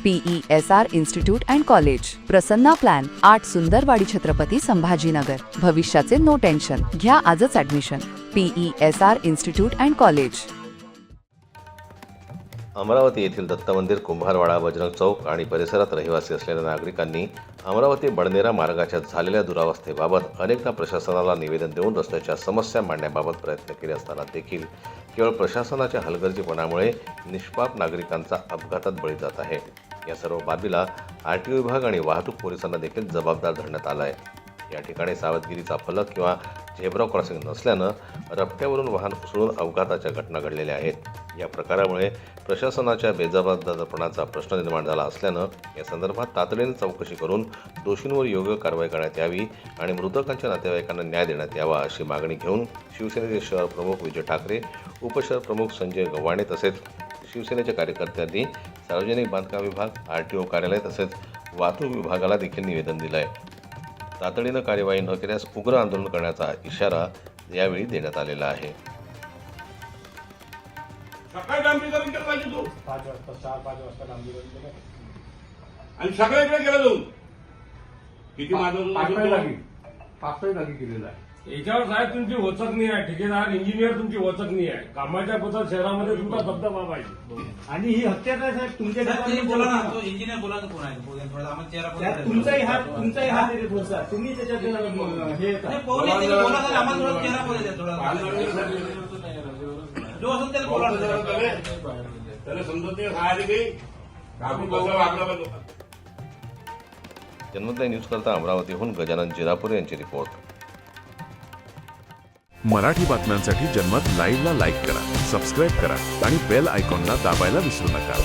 PESR institute and college, Prasanna plan, 8 Sundarwadi Chhatrapati Sambhajinagar. भविष्याचे no tension. घ्या आजच admission. PESR institute and college. Amravati येथील दत्त मंदिर, कुंभारवाडा, बजरंग चौक आणि परिसरात रहिवासी असलेल्या नागरिकांनी अमरावती बडनेरा मार्गाच्या झालेल्या दुरावस्थेबाबत अनेकदा प्रशासनाला निवेदन देऊन रस्त्याच्या समस्या मांडण्याबाबत प्रयत्न केले असताना देखील केवळ प्रशासनाच्या हलगर्जीपणामुळे निष्पाप नागरिकांचा अपघातात बळी जात आहे. या सर्व बाबीला RTO विभाग आणि वाहतूक पोलिसांना देखील जबाबदार धरण्यात आलं आहे. या ठिकाणी सावधगिरीचा फलक किंवा झेब्रा क्रॉसिंग नसल्यानं रस्त्यावरून वाहन उसळून अपघाताच्या घटना घडलेल्या आहेत. या प्रकारामुळे प्रशासनाच्या बेजबाबदारपणाचा प्रश्न निर्माण झाला असल्यानं या संदर्भात तातडीने चौकशी करून दोषींवर योग्य कारवाई करण्यात यावी आणि मृतकांच्या नातेवाईकांना न्याय देण्यात यावा अशी मागणी घेऊन शिवसेनेचे शहर प्रमुख विजय ठाकरे, उपशहर प्रमुख संजय गव्हाणे तसेच शिवसेनेच्या कार्यकर्त्यांनी सार्वजनिक बांधकाम विभाग, RTO कार्यालय तसेच वाहतूक विभागाला देखील निवेदन दिलं आहे. तातडीनं कार्यवाही न केल्यास उग्र आंदोलन करण्याचा इशारा यावेळी देण्यात आलेला आहे. सकाळी डांबरीकरण केलं पाहिजे तू 5 वाजता 4-5 वाजता डांबरीकरण केलं आणि सगळ्याकडे केलं जाऊन किती माझं पाचही जागी केलेलं आहे. याच्यावर साहेब तुमची वचक नाही आहे. ठेकेदार इंजिनियर तुमची वचक नाही आहे. कामाच्या पद्धत शहरामध्ये तुमचा दबदबा पाहिजे. आणि ही हत्या काय साहेब तुमच्या इंजिनियर बोला कोण आहे तुमचाही हात आहे थोडसा. तुम्ही त्याच्यात हे जो असेल त्याला बोला त्याला समजत नाही खायला काही आपण कसं वागलं पाहिजे. जन्मदय न्यूज करता अमरावतीहून गजानन जिरापूर यांची रिपोर्ट. मराठी बातम्यांसाठी जन्मत लाईव्हला लाईक करा, सबस्क्राईब करा आणि बेल आयकॉनला दाबायला विसरू नका.